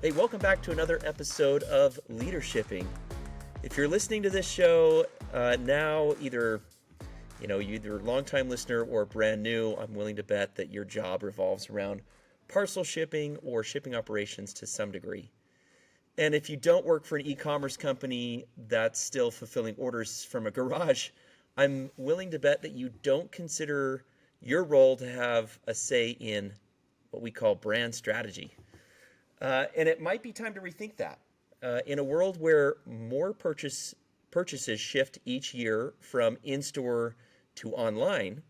Hey, welcome back to another episode of LeaderShipping. If you're listening to this show now, either you're a longtime listener or brand new, I'm willing to bet that your job revolves around parcel shipping or shipping operations to some degree. And if you don't work for an e-commerce company that's still fulfilling orders from a garage, I'm willing to bet that you don't consider your role to have a say in what we call brand strategy. And it might be time to rethink that. In a world where more purchases shift each year from in-store to online,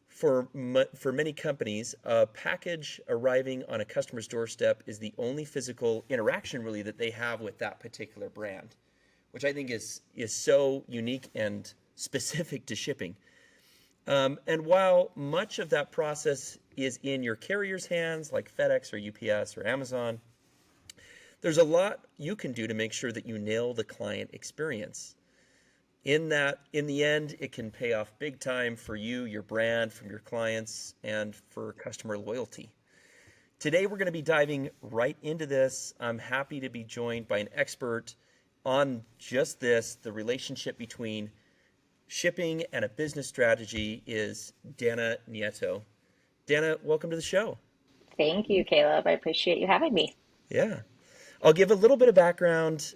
for many companies, a package arriving on a customer's doorstep is the only physical interaction really that they have with that particular brand, which I think is so unique and specific to shipping. And while much of that process is in your carrier's hands, like FedEx or UPS or Amazon, there's a lot you can do to make sure that you nail the client experience. In the end, it can pay off big time for you, your brand, from your clients, and for customer loyalty. Today, we're going to be diving right into this. I'm happy to be joined by an expert on just this. The relationship between shipping and a business strategy is Danna Nieto. Danna, welcome to the show. Thank you, Caleb. I appreciate you having me. Yeah. I'll give a little bit of background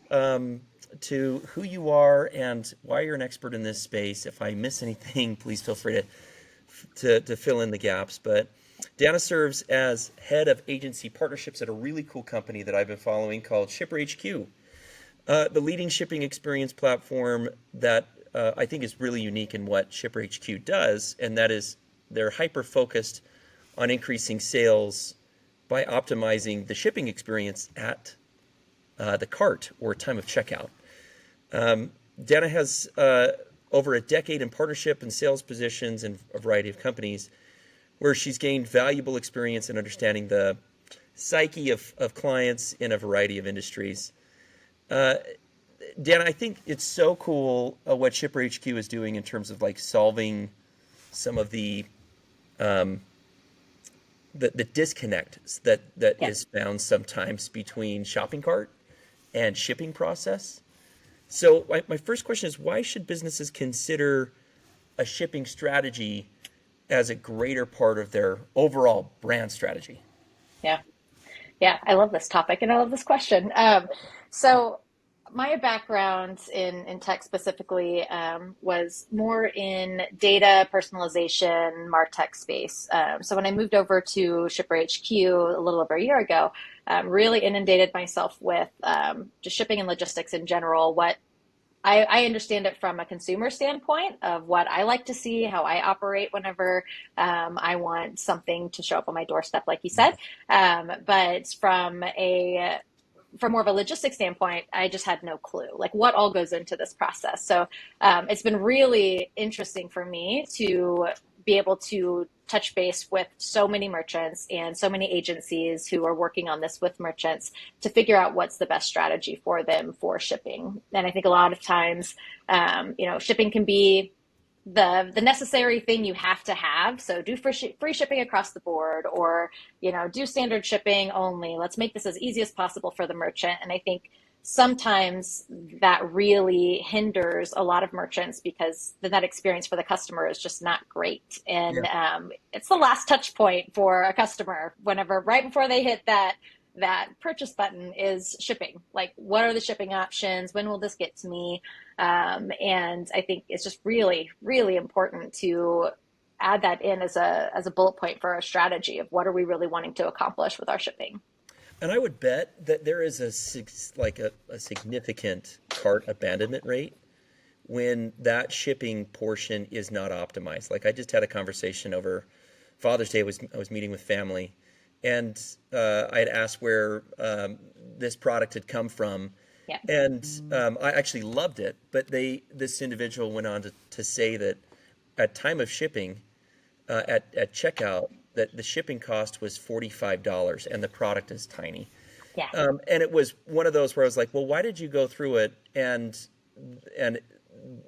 to who you are and why you're an expert in this space. If I miss anything, please feel free to fill in the gaps. But Danna serves as head of agency partnerships at a really cool company that I've been following called ShipperHQ, the leading shipping experience platform that I think is really unique in what ShipperHQ does, and that is they're hyper-focused on increasing sales by optimizing the shipping experience at the cart or time of checkout. Danna has over a decade in partnership and sales positions in a variety of companies where she's gained valuable experience in understanding the psyche of clients in a variety of industries. Danna, I think it's so cool what ShipperHQ is doing in terms of like solving some of the disconnect that Yeah. is found sometimes between shopping cart and shipping process. So my first question is, why should businesses consider a shipping strategy as a greater part of their overall brand strategy? Yeah. Yeah. I love this topic and I love this question. So my background in tech specifically was more in data personalization, MarTech space. So when I moved over to Shipper HQ a little over a year ago, really inundated myself with just shipping and logistics in general. What I understand it from a consumer standpoint of what I like to see, how I operate whenever I want something to show up on my doorstep, like you said. But from more of a logistics standpoint, I just had no clue, like what all goes into this process. So it's been really interesting for me to be able to touch base with so many merchants and so many agencies who are working on this with merchants to figure out what's the best strategy for them for shipping. And I think a lot of times, shipping can be the necessary thing you have to have. So do free shipping across the board, or do standard shipping only. Let's make this as easy as possible for the merchant. And I think sometimes that really hinders a lot of merchants because the net experience for the customer is just not great. Yeah. And it's the last touch point for a customer whenever right before they hit that purchase button is shipping. Like, what are the shipping options? When will this get to me? And I think it's just really, really important to add that in as a bullet point for our strategy of what are we really wanting to accomplish with our shipping. And I would bet that there is a significant cart abandonment rate when that shipping portion is not optimized. Like I just had a conversation over Father's Day. I was meeting with family, and I had asked where this product had come from, Yeah. and I actually loved it. But this individual went on to say that at time of shipping, at checkout, that the shipping cost was $45 and the product is tiny. Yeah. And it was one of those where I was like, well, why did you go through it? And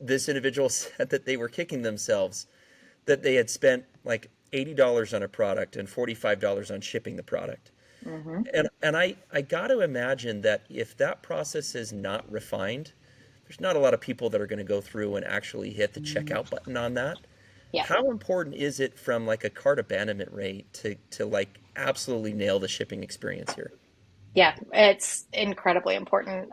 this individual said that they were kicking themselves, that they had spent like $80 on a product and $45 on shipping the product. Mm-hmm. And I got to imagine that if that process is not refined, there's not a lot of people that are going to go through and actually hit the checkout button on that. Yeah. How important is it from like a cart abandonment rate to like absolutely nail the shipping experience here? Yeah, it's incredibly important.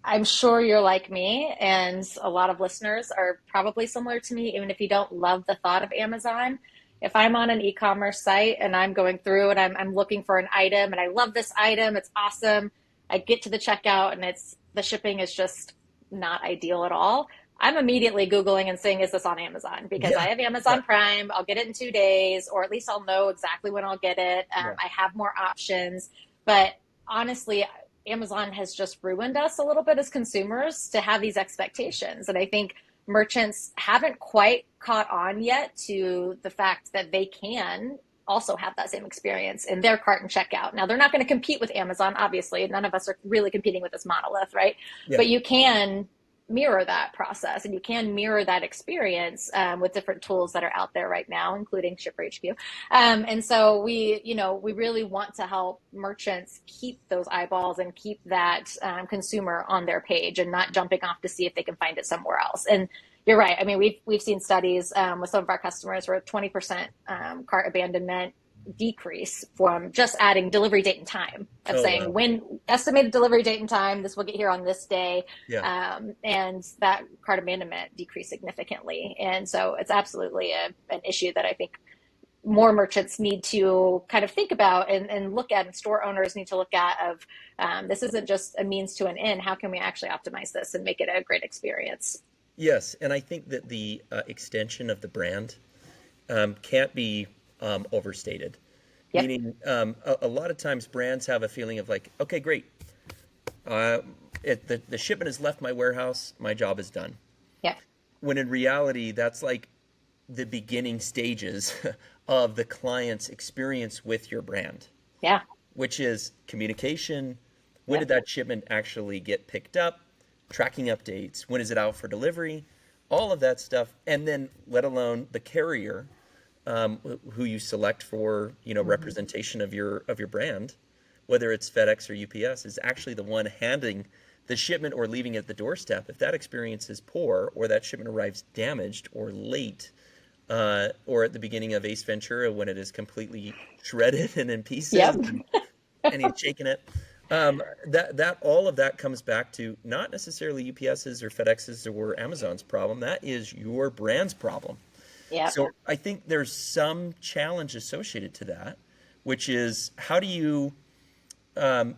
I'm sure you're like me, and a lot of listeners are probably similar to me, even if you don't love the thought of Amazon. If I'm on an e-commerce site and I'm going through and I'm looking for an item and I love this item, it's awesome. I get to the checkout and it's the shipping is just not ideal at all. I'm immediately Googling and saying, is this on Amazon? Because Yeah, I have yeah, Amazon Prime. I'll get it in 2 days, or at least I'll know exactly when I'll get it. yeah. I have more options. But honestly, Amazon has just ruined us a little bit as consumers to have these expectations. And I think merchants haven't quite caught on yet to the fact that they can also have that same experience in their cart and checkout. Now, they're not going to compete with Amazon, obviously. None of us are really competing with this monolith, right? Yeah. But you can mirror that process and you can mirror that experience with different tools that are out there right now, including ShipperHQ. And so we really want to help merchants keep those eyeballs and keep that consumer on their page and not jumping off to see if they can find it somewhere else. And you're right. I mean, we've seen studies with some of our customers where 20% cart abandonment decrease from just adding delivery date and time of Oh, saying wow. when estimated delivery date and time, this will get here on this day. Yeah. And that cart abandonment decreased significantly. And so it's absolutely an issue that I think more merchants need to kind of think about and look at, and store owners need to look at of this isn't just a means to an end. How can we actually optimize this and make it a great experience? Yes, and I think that the extension of the brand can't be overstated. Yep. Meaning, a lot of times brands have a feeling of like, okay, great, uh, the shipment has left my warehouse, my job is done. Yep. When in reality, that's like the beginning stages of the client's experience with your brand, Yeah. which is communication. When Yep. did that shipment actually get picked up? Tracking updates. When is it out for delivery? All of that stuff, and then let alone the carrier, who you select for, Mm-hmm. representation of your brand, whether it's FedEx or UPS, is actually the one handing the shipment or leaving it at the doorstep. If that experience is poor, or that shipment arrives damaged or late, or at the beginning of Ace Ventura when it is completely shredded and in pieces, Yep. and he's shaking it. That all of that comes back to not necessarily UPS's or FedEx's or Amazon's problem. That is your brand's problem. Yep. So I think there's some challenge associated to that, which is how do you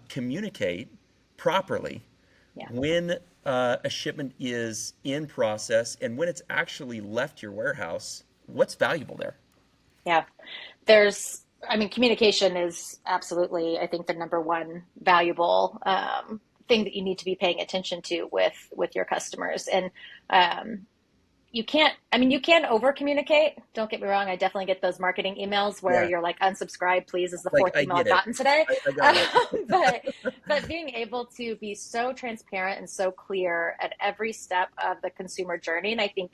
communicate properly Yeah. when a shipment is in process and when it's actually left your warehouse? What's valuable there? Yeah. I mean, communication is absolutely, I think, the number one valuable thing that you need to be paying attention to with your customers. And you can over communicate. Don't get me wrong. I definitely get those marketing emails where Yeah, you're like, unsubscribe, please, is the like fourth I email get I've it. gotten today. I got it. But being able to be so transparent and so clear at every step of the consumer journey. And I think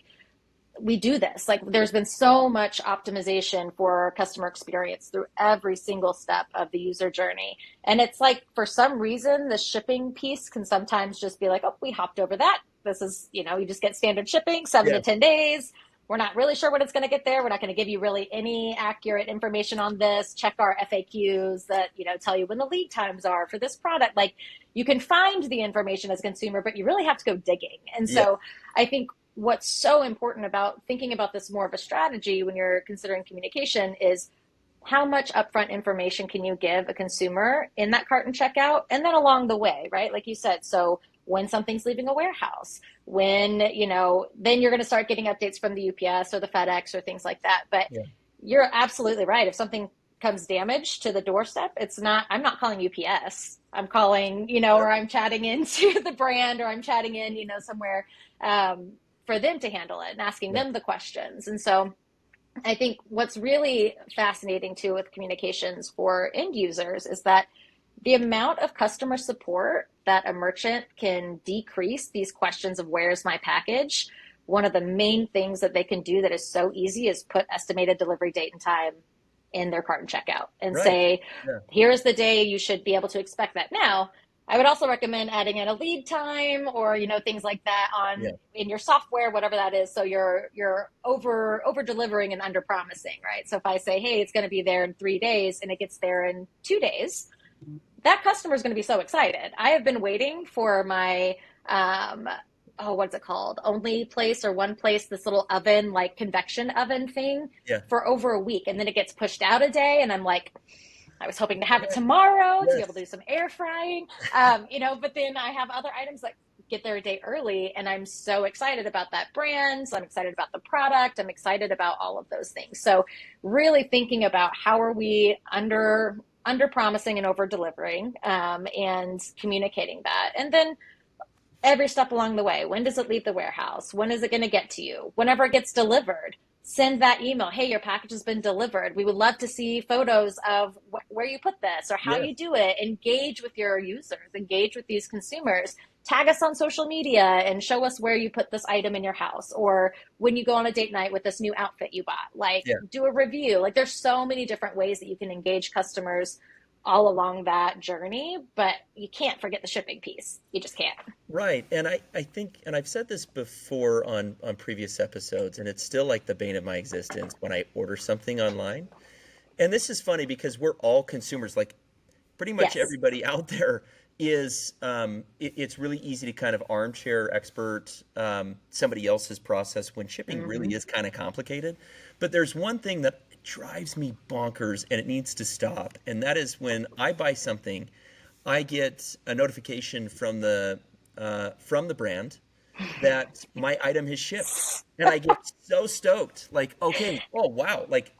we do this. Like there's been so much optimization for customer experience through every single step of the user journey. And it's like for some reason the shipping piece can sometimes just be like, oh, we hopped over that. This is, you just get standard shipping, 7 to 10 days. We're not really sure when it's going to get there. We're not going to give you really any accurate information on this. Check our FAQs that, tell you when the lead times are for this product. Like you can find the information as a consumer, but you really have to go digging. And Yeah, so I think what's so important about thinking about this more of a strategy when you're considering communication is how much upfront information can you give a consumer in that cart and checkout, and then along the way, right? Like you said, so when something's leaving a warehouse, when, then you're going to start getting updates from the UPS or the FedEx or things like that. But yeah, you're absolutely right. If something comes damaged to the doorstep, I'm not calling UPS. I'm calling, yeah, or I'm chatting into the brand, or I'm chatting in, somewhere for them to handle it and asking yeah, them the questions. And so I think what's really fascinating too with communications for end users is that the amount of customer support that a merchant can decrease these questions of where's my package. One of the main things that they can do that is so easy is put estimated delivery date and time in their cart and checkout and Right. say, Yeah. here's the day you should be able to expect that. Now, I would also recommend adding in a lead time or, things like that Yeah. on in your software, whatever that is. So you're over delivering and under promising, right? So if I say, hey, it's going to be there in 3 days and it gets there in 2 days, that customer is going to be so excited. I have been waiting for my what's it called? Only place or one place, this little oven, like convection oven thing Yeah. for over a week. And then it gets pushed out a day. And I'm like, I was hoping to have it Right. tomorrow to be able to Yes. do some air frying. But then I have other items that get there a day early. And I'm so excited about that brand. So I'm excited about the product. I'm excited about all of those things. So really thinking about how are we under promising and over delivering, and communicating that. And then every step along the way. When does it leave the warehouse? When is it going to get to you? Whenever it gets delivered, send that email. Hey, your package has been delivered. We would love to see photos of where you put this or how Yes. you do it. Engage with your users, engage with these consumers. Tag us on social media and show us where you put this item in your house, or when you go on a date night with this new outfit you bought, like Yeah. do a review. Like there's so many different ways that you can engage customers all along that journey, but you can't forget the shipping piece. You just can't. Right. And I think, and I've said this before on previous episodes, and it's still like the bane of my existence when I order something online. And this is funny because we're all consumers. Like pretty much Yes. everybody out there is, it's really easy to kind of armchair expert somebody else's process when shipping really Mm-hmm. is kind of complicated. But there's one thing that drives me bonkers and it needs to stop. And that is when I buy something, I get a notification from the brand that my item has shipped, and I get so stoked. Like, okay, oh wow, like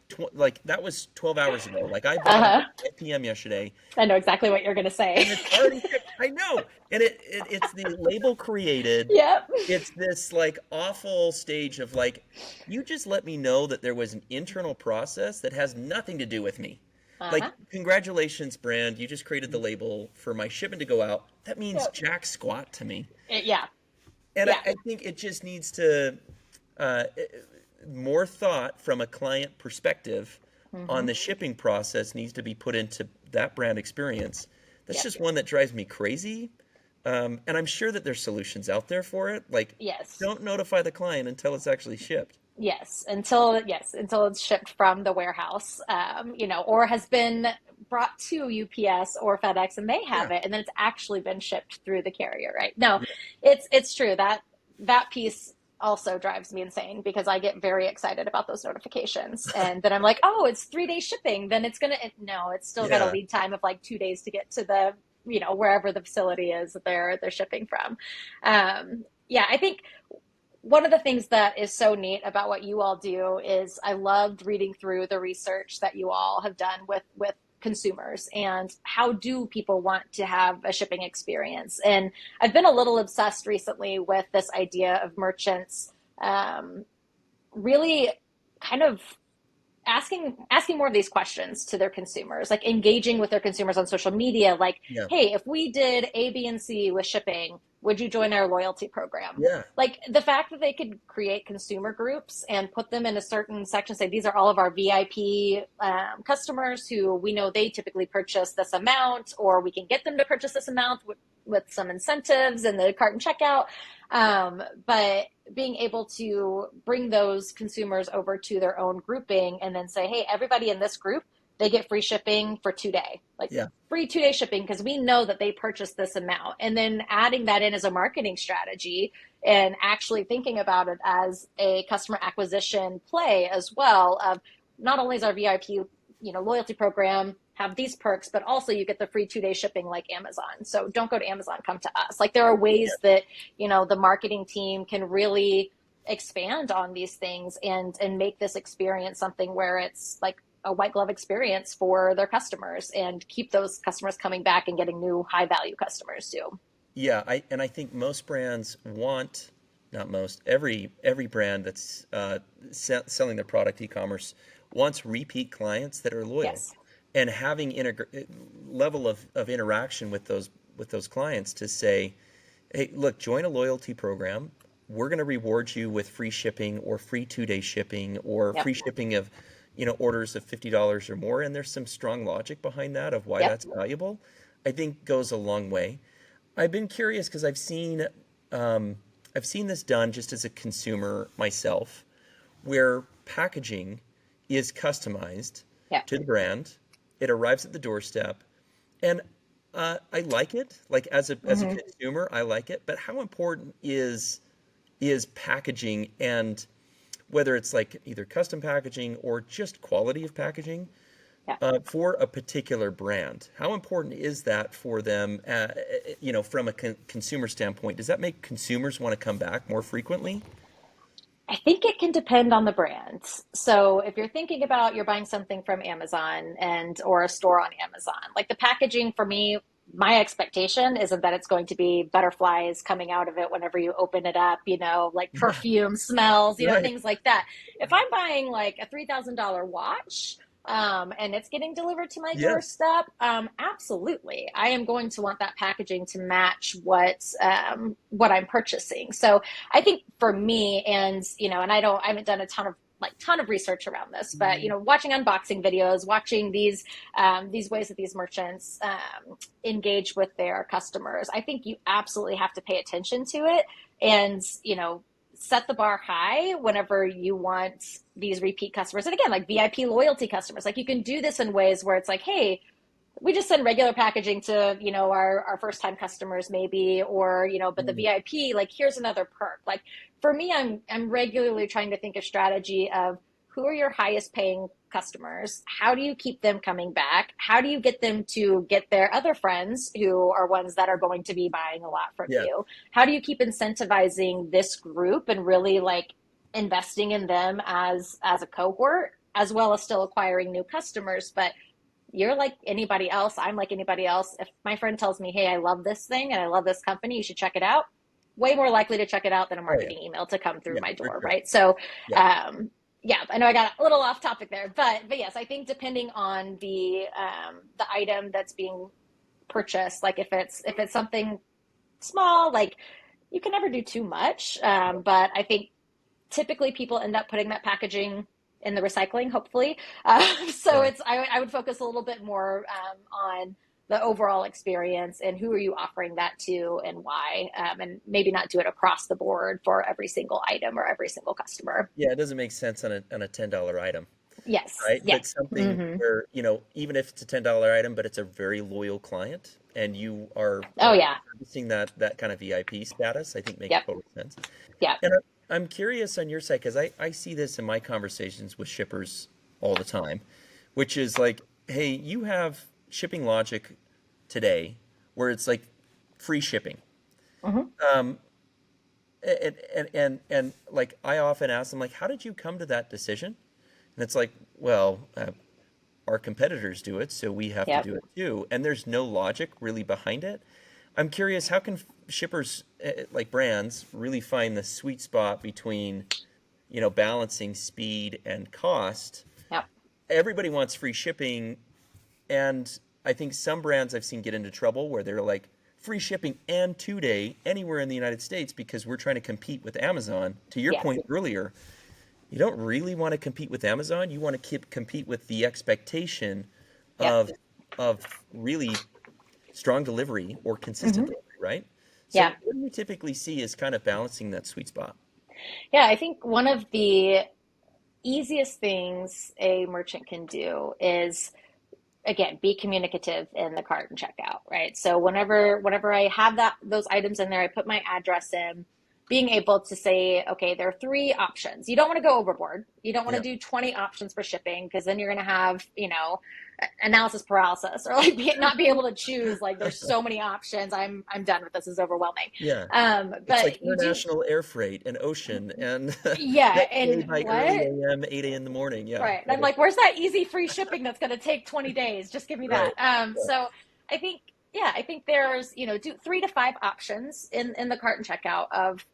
that was 12 hours ago. Like I bought it Uh-huh. at 5 p.m. yesterday, I know exactly what you're going to say. and it's already shipped. I know, and it's the label created. Yep. It's this like awful stage of like, you just let me know that there was an internal process that has nothing to do with me. Like, Uh-huh. congratulations, brand. You just created the label for my shipment to go out. That means Yep. jack squat to me. Yeah. And Yeah. I think it just needs to, uh, more thought from a client perspective on Mm-hmm. the shipping process needs to be put into that brand experience. That's Yep. just one that drives me crazy. And I'm sure that there's solutions out there for it. Like, Yes. don't notify the client until it's actually shipped. Until it's shipped from the warehouse, or has been brought to UPS or FedEx and they Yeah. have it, and then it's actually been shipped through the carrier, right? No, Yeah. it's true that that piece also drives me insane because I get very excited about those notifications, and then I'm like, oh, it's 3 day shipping. Then no, it's still got a Yeah. lead time of like 2 days to get to the wherever the facility is that they're shipping from. Yeah, I think one of the things that is so neat about what you all do is I loved reading through the research that you all have done with consumers and how do people want to have a shipping experience. And I've been a little obsessed recently with this idea of merchants, really kind of asking more of these questions to their consumers, like engaging with their consumers on social media, like, Yeah. hey, if we did A, B, and C with shipping, would you join our loyalty program? Yeah. Like the fact that they could create consumer groups and put them in a certain section, say these are all of our VIP customers who we know they typically purchase this amount, or we can get them to purchase this amount with some incentives and the cart and checkout. But being able to bring those consumers over to their own grouping and then say, hey, everybody in this group, they get free shipping for 2 day, like Yeah. free 2 day shipping because we know that they purchased this amount. And then adding that in as a marketing strategy and actually thinking about it as a customer acquisition play as well of not only is our VIP, loyalty program have these perks, but also you get the free 2 day shipping like Amazon. So don't go to Amazon, come to us. Like there are ways that, the marketing team can really expand on these things and make this experience something where it's like a white glove experience for their customers and keep those customers coming back and getting new high value customers too. Yeah. I think most brands want, not most, every brand that's selling their product e-commerce wants repeat clients that are loyal, Yes. and having level of interaction with those clients to say, hey, look, join a loyalty program. We're going to reward you with free shipping or free 2 day shipping or Yep. free shipping of, orders of $50 or more, and there's some strong logic behind that of why Yep. that's valuable, I think goes a long way. I've been curious because I've seen this done just as a consumer myself, where packaging is customized Yep. to the brand. It arrives at the doorstep, and I like it. Like as a consumer, I like it. But how important is packaging, and whether it's like either custom packaging or just quality of packaging Yeah. for a particular brand? How important is that for them, from a consumer standpoint? Does that make consumers want to come back more frequently? I think it can depend on the brand. So if you're thinking about you're buying something from Amazon and or a store on Amazon, like the packaging for me, my expectation isn't that it's going to be butterflies coming out of it whenever you open it up, like Yeah, perfume smells, right. things like that. If I'm buying like a $3,000 watch, and it's getting delivered to my Yes. doorstep, absolutely, I am going to want that packaging to match what I'm purchasing. So I think for me, and I haven't done a ton of research around this, but watching unboxing videos, watching these ways that these merchants engage with their customers, I think you absolutely have to pay attention to it, and set the bar high whenever you want these repeat customers. And again, like VIP loyalty customers, like you can do this in ways where it's like, hey, we just send regular packaging to our first time customers maybe, or but the Mm, VIP, like here's another perk. Like for me, I'm regularly trying to think of strategy of who are your highest paying customers, how do you keep them coming back, how do you get them to get their other friends who are ones that are going to be buying a lot from yeah. you, how do you keep incentivizing this group and really like investing in them as a cohort, as well as still acquiring new customers. But you're like anybody else. I'm like anybody else. If my friend tells me, hey, I love this thing and I love this company, you should check it out, way more likely to check it out than a Oh yeah. marketing email to come through Yeah, my for door, sure. right? So, Yeah. yeah, I know I got a little off topic there, but yes, I think depending on the item that's being purchased, like if it's something small, like you can never do too much. But I think typically people end up putting that packaging in the recycling, hopefully. So Yeah. I would focus a little bit more on the overall experience and who are you offering that to and why, and maybe not do it across the board for every single item or every single customer. Yeah, it doesn't make sense on a $10 item, Yes. right? Yeah. But something Mm-hmm. where, even if it's a $10 item, but it's a very loyal client and you are Oh yeah. servicing that kind of VIP status, I think makes Yep. total sense. Yeah. And I'm curious on your side because I see this in my conversations with shippers all the time, which is like, hey, you have shipping logic today where it's like free shipping. Mm-hmm. Um, and like I often ask them, like, how did you come to that decision? And it's like, well, our competitors do it, so we have to Yep. do it too. And there's no logic really behind it. I'm curious, how can shippers, like brands, really find the sweet spot between, balancing speed and cost? Yep. Everybody wants free shipping, and I think some brands I've seen get into trouble where they're like, free shipping and 2 day anywhere in the United States because we're trying to compete with Amazon. To your Yeah. point earlier, you don't really want to compete with Amazon. You want to compete with the expectation Yep. of really strong delivery or consistent Mm-hmm. delivery, right? Yeah. So what do you typically see as kind of balancing that sweet spot? Yeah. I think one of the easiest things a merchant can do is, again, be communicative in the cart and checkout, right? So whenever I have those items in there, I put my address in, being able to say, okay, there are three options. You don't want to go overboard. You don't want to Yeah, do 20 options for shipping because then you're going to have, analysis paralysis, or like not be able to choose. Like there's so many options. I'm done with this. It's overwhelming. yeah. It's like But you do, international air freight and ocean and yeah. next day And by early what? AM, 8 a.m. in the morning. Yeah. Right. And I'm like, where's that easy free shipping that's going to take 20 days? Just give me that. Right. Yeah. So I think, yeah, I think there's, do 3 to 5 options in the cart and checkout of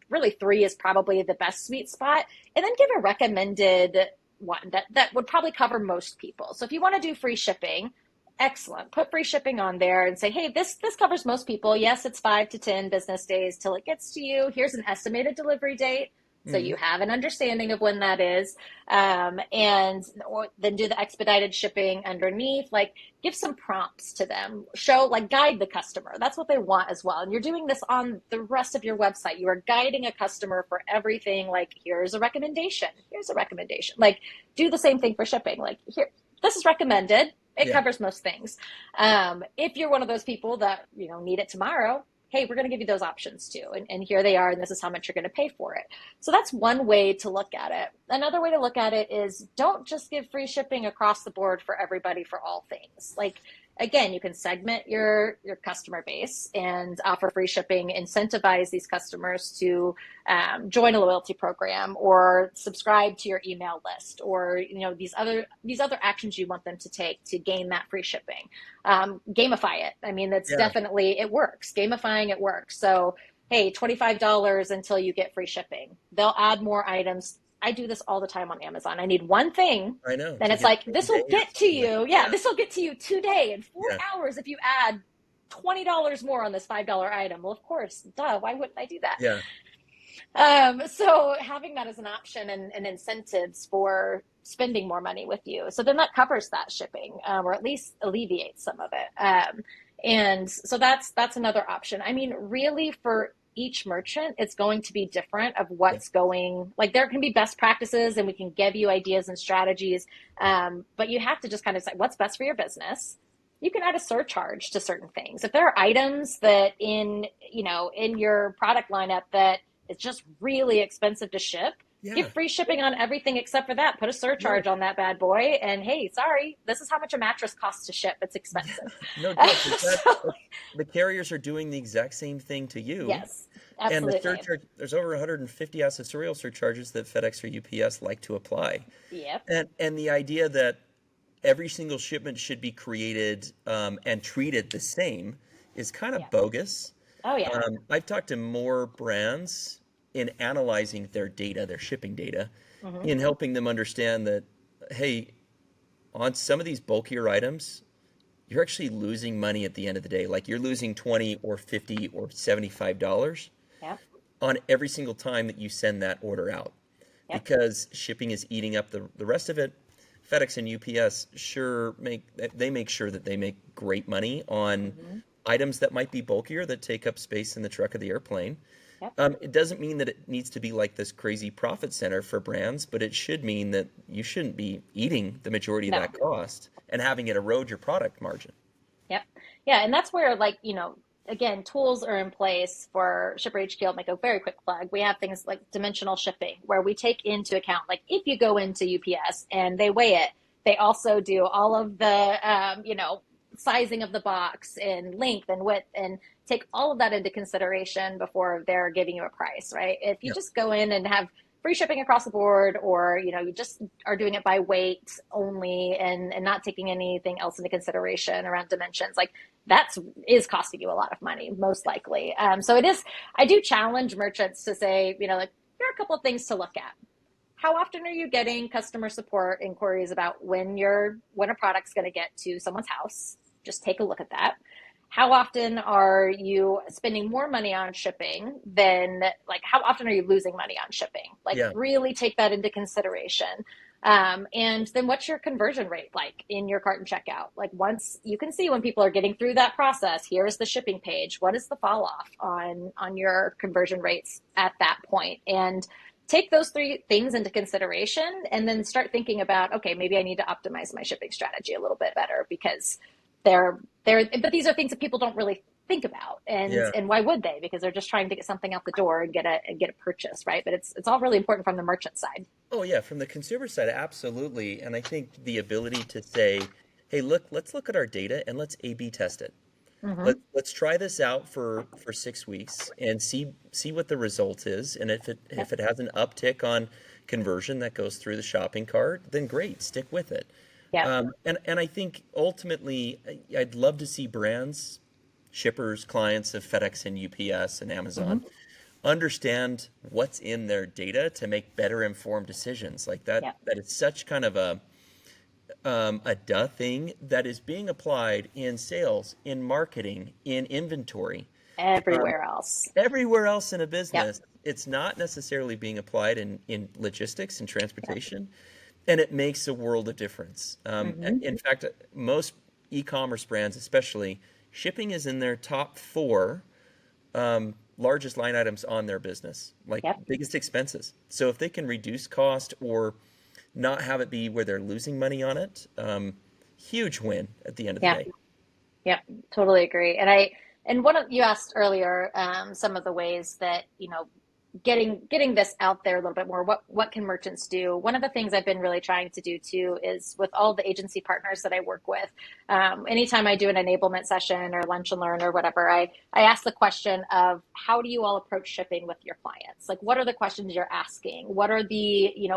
really three is probably the best sweet spot. And then give a recommended one that would probably cover most people. So if you want to do free shipping, excellent. Put free shipping on there and say, hey, this covers most people. Yes, it's 5 to 10 business days till it gets to you. Here's an estimated delivery date. So you have an understanding of when that is, or then do the expedited shipping underneath. Like, give some prompts to them, show, like, guide the customer. That's what they want as well. And you're doing this on the rest of your website. You are guiding a customer for everything. Like, here's a recommendation. Here's a recommendation. Like, do the same thing for shipping. Like, here, this is recommended. It covers most things. If you're one of those people that, need it tomorrow, hey, we're going to give you those options too. And here they are, and this is how much you're going to pay for it. So that's one way to look at it. Another way to look at it is, don't just give free shipping across the board for everybody for all things. Like, again, you can segment your customer base and offer free shipping, incentivize these customers to join a loyalty program or subscribe to your email list, or these other actions you want them to take to gain that free shipping. Gamify it. I mean, that's definitely, it works. Gamifying it works. So, hey, $25 until you get free shipping. They'll add more items. I do this all the time on Amazon. I need one thing. I know. Then it's like, this will get to you. Yeah, this will get to you today in 4 hours if you add $20 more on this $5 item. Well, of course, duh. Why wouldn't I do that? Yeah. So having that as an option and incentives for spending more money with you. So then that covers that shipping, or at least alleviates some of it. And so that's another option. I mean, really, for each merchant, it's going to be different of what's going, like, there can be best practices and we can give you ideas and strategies. But you have to just kind of say what's best for your business. You can add a surcharge to certain things. If there are items that in your product lineup that it's just really expensive to ship, give free shipping on everything except for that. Put a surcharge on that bad boy. And hey, sorry, this is how much a mattress costs to ship. It's expensive. No joke. The carriers are doing the exact same thing to you. Yes, absolutely. And the surcharge, there's over 150 accessorial surcharges that FedEx or UPS like to apply. Yep. And the idea that every single shipment should be created and treated the same is kind of bogus. Oh, yeah. I've talked to more brands in analyzing their data, their shipping data, in helping them understand that, hey, on some of these bulkier items, you're actually losing money at the end of the day. Like, you're losing $20 or $50 or $75 on every single time that you send that order out, because shipping is eating up the rest of it. FedEx and UPS make sure that they make great money on items that might be bulkier, that take up space in the truck of the airplane. It doesn't mean that it needs to be like this crazy profit center for brands, but it should mean that you shouldn't be eating the majority of that cost and having it erode your product margin. Yep. Yeah. And that's where, like, again, tools are in place for ShipperHQ. I'll make a very quick plug. We have things like dimensional shipping, where we take into account, like, if you go into UPS and they weigh it, they also do all of the, sizing of the box and length and width, and take all of that into consideration before they're giving you a price, right? If you just go in and have free shipping across the board, or, you just are doing it by weight only and not taking anything else into consideration around dimensions, like, that is costing you a lot of money, most likely. So I do challenge merchants to say, like, here are a couple of things to look at. How often are you getting customer support inquiries about when a product's going to get to someone's house? Just take a look at that. How often are you spending more money on shipping than, like, how often are you losing money on shipping? Like, really take that into consideration. And then what's your conversion rate like in your cart and checkout? Like, once you can see when people are getting through that process, here's the shipping page. What is the fall off on your conversion rates at that point? And take those three things into consideration, and then start thinking about, okay, maybe I need to optimize my shipping strategy a little bit better, because but these are things that people don't really think about. And why would they? Because they're just trying to get something out the door and get a purchase, right? But it's all really important from the merchant side. Oh yeah, from the consumer side, absolutely. And I think the ability to say, hey, let's look at our data and let's A/B test it. Let's try this out for 6 weeks and see what the result is. And if it has an uptick on conversion that goes through the shopping cart, then great, stick with it. And I think ultimately, I'd love to see brands, shippers, clients of FedEx and UPS and Amazon understand what's in their data to make better informed decisions. Like that is such kind of a thing that is being applied in sales, in marketing, in inventory. everywhere else. Everywhere else in a Yep. business, it's not necessarily being applied in logistics and transportation, and it makes a world of difference. Mm-hmm. In fact, most e-commerce brands, especially, shipping is in their top four largest line items on their business, like Yep. biggest expenses. So if they can reduce cost or not have it be where they're losing money on it, huge win at the end of the Yeah. day. Yep. Totally agree. And one of you asked earlier, some of the ways that, getting this out there a little bit more. What can merchants do? One of the things I've been really trying to do too is with all the agency partners that I work with. Anytime I do an enablement session or lunch and learn or whatever, I ask the question of how do you all approach shipping with your clients? Like, what are the questions you're asking? What are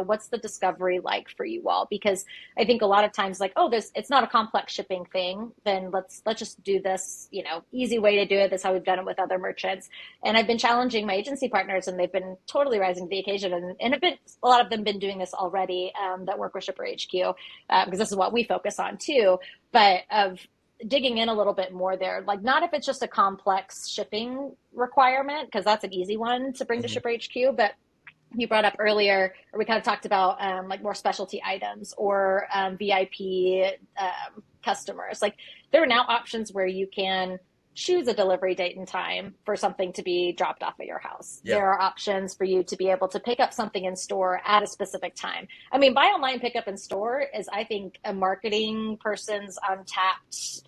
what's the discovery like for you all? Because I think a lot of times, like, oh, it's not a complex shipping thing. Then let's just do this, easy way to do it. That's how we've done it with other merchants. And I've been challenging my agency partners, and they've been totally rising to the occasion. And a lot of them been doing this already that work with ShipperHQ, because this is what we focus on too. But of digging in a little bit more there, like not if it's just a complex shipping requirement, because that's an easy one to bring to Mhm. ShipperHQ, but you brought up earlier, or we kind of talked about like more specialty items or VIP customers. Like there are now options where you can choose a delivery date and time for something to be dropped off at your house. Yeah. There are options for you to be able to pick up something in store at a specific time. I mean, buy online, pick up in store is, I think, a marketing person's untapped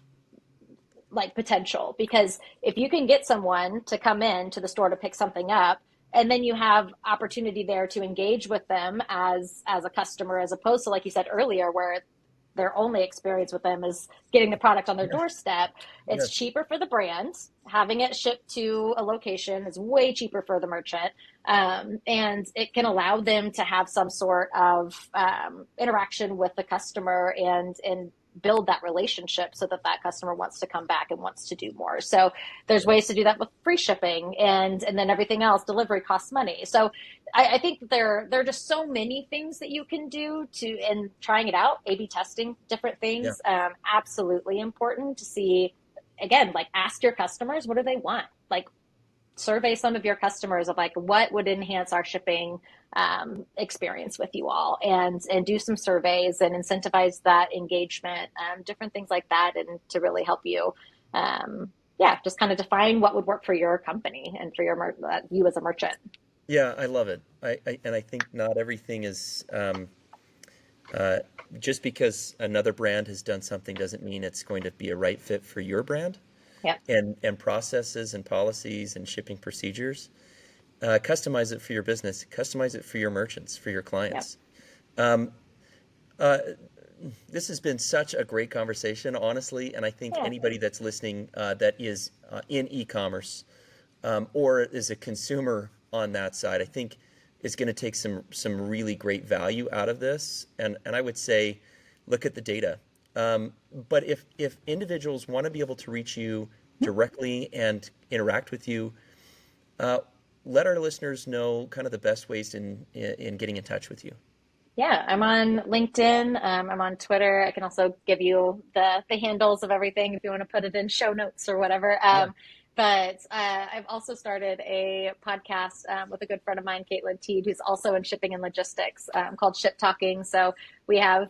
like potential, because if you can get someone to come in to the store to pick something up, and then you have opportunity there to engage with them as a customer, as opposed to, like you said earlier, where their only experience with them is getting the product on their Yeah. doorstep. It's Yes. cheaper for the brand. Having it shipped to a location is way cheaper for the merchant. And it can allow them to have some sort of interaction with the customer and build that relationship so that customer wants to come back and wants to do more. So there's ways to do that with free shipping, and then everything else, delivery costs money. So I think there are just so many things that you can do and trying it out, A/B testing different Yeah. things, absolutely important to see. Again, like ask your customers, what do they want? Like survey some of your customers of like what would enhance our shipping experience with you all, and do some surveys and incentivize that engagement, different things like that, and to really help you just kind of define what would work for your company and for you as a merchant. Yeah, I love it. And I think not everything is uh, just because another brand has done something doesn't mean it's going to be a right fit for your brand. Yep. And processes and policies and shipping procedures. Customize it for your business. Customize it for your merchants, for your Yep. clients. Um, uh, this has been such a great conversation, honestly, and I think Yeah. anybody that's listening that is in e-commerce or is a consumer on that side, I think is going to take some really great value out of this. And I would say, look at the data. But if individuals want to be able to reach you directly and interact with you, uh, let our listeners know kind of the best ways in getting in touch with you. Yeah, I'm on LinkedIn. I'm on Twitter. I can also give you the handles of everything if you want to put it in show notes or whatever. Yeah. But I've also started a podcast with a good friend of mine, Caitlin Teed, who's also in shipping and logistics, called Ship Talking. So we have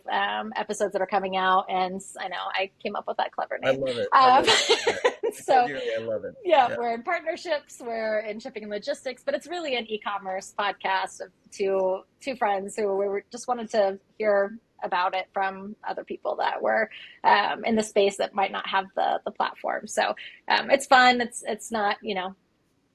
episodes that are coming out, and I know I came up with that clever I name. love it. I love it. Yeah. I So told you earlier, I love it. yeah, Yeah. we're in partnerships, we're in shipping and logistics, but it's really an e-commerce podcast of two friends who just wanted to hear about it from other people that were in the space that might not have the platform. So it's fun. It's not,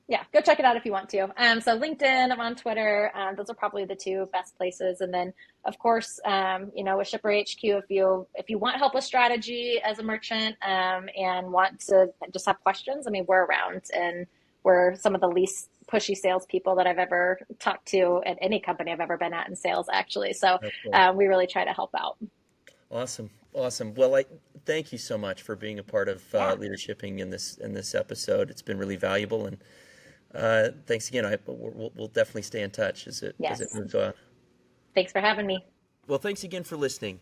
yeah, go check it out if you want to. So LinkedIn, I'm on Twitter. Those are probably the two best places. And then, of course, with Shipper HQ, if you want help with strategy as a merchant and want to just have questions, I mean, we're around, and we're some of the least pushy salespeople that I've ever talked to at any company I've ever been at in sales, actually. So That's cool. we really try to help out. Awesome. Awesome. Well, thank you so much for being a part of Yeah. LeaderShipping in this episode. It's been really valuable, and thanks again. We'll definitely stay in touch as it Yes. moves on. Thanks for having me. Well, thanks again for listening.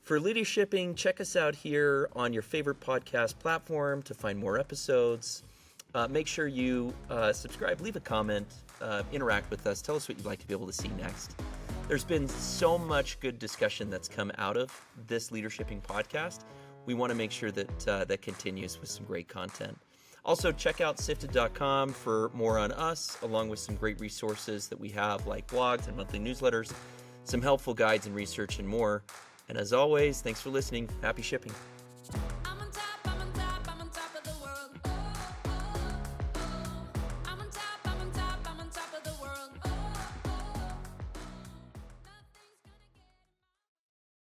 For LeaderShipping, check us out here on your favorite podcast platform to find more episodes. Make sure you subscribe, leave a comment, interact with us. Tell us what you'd like to be able to see next. There's been so much good discussion that's come out of this LeaderShipping podcast. We want to make sure that that continues with some great content. Also, check out sifted.com for more on us, along with some great resources that we have, like blogs and monthly newsletters, some helpful guides and research, and more. And as always, thanks for listening. Happy shipping.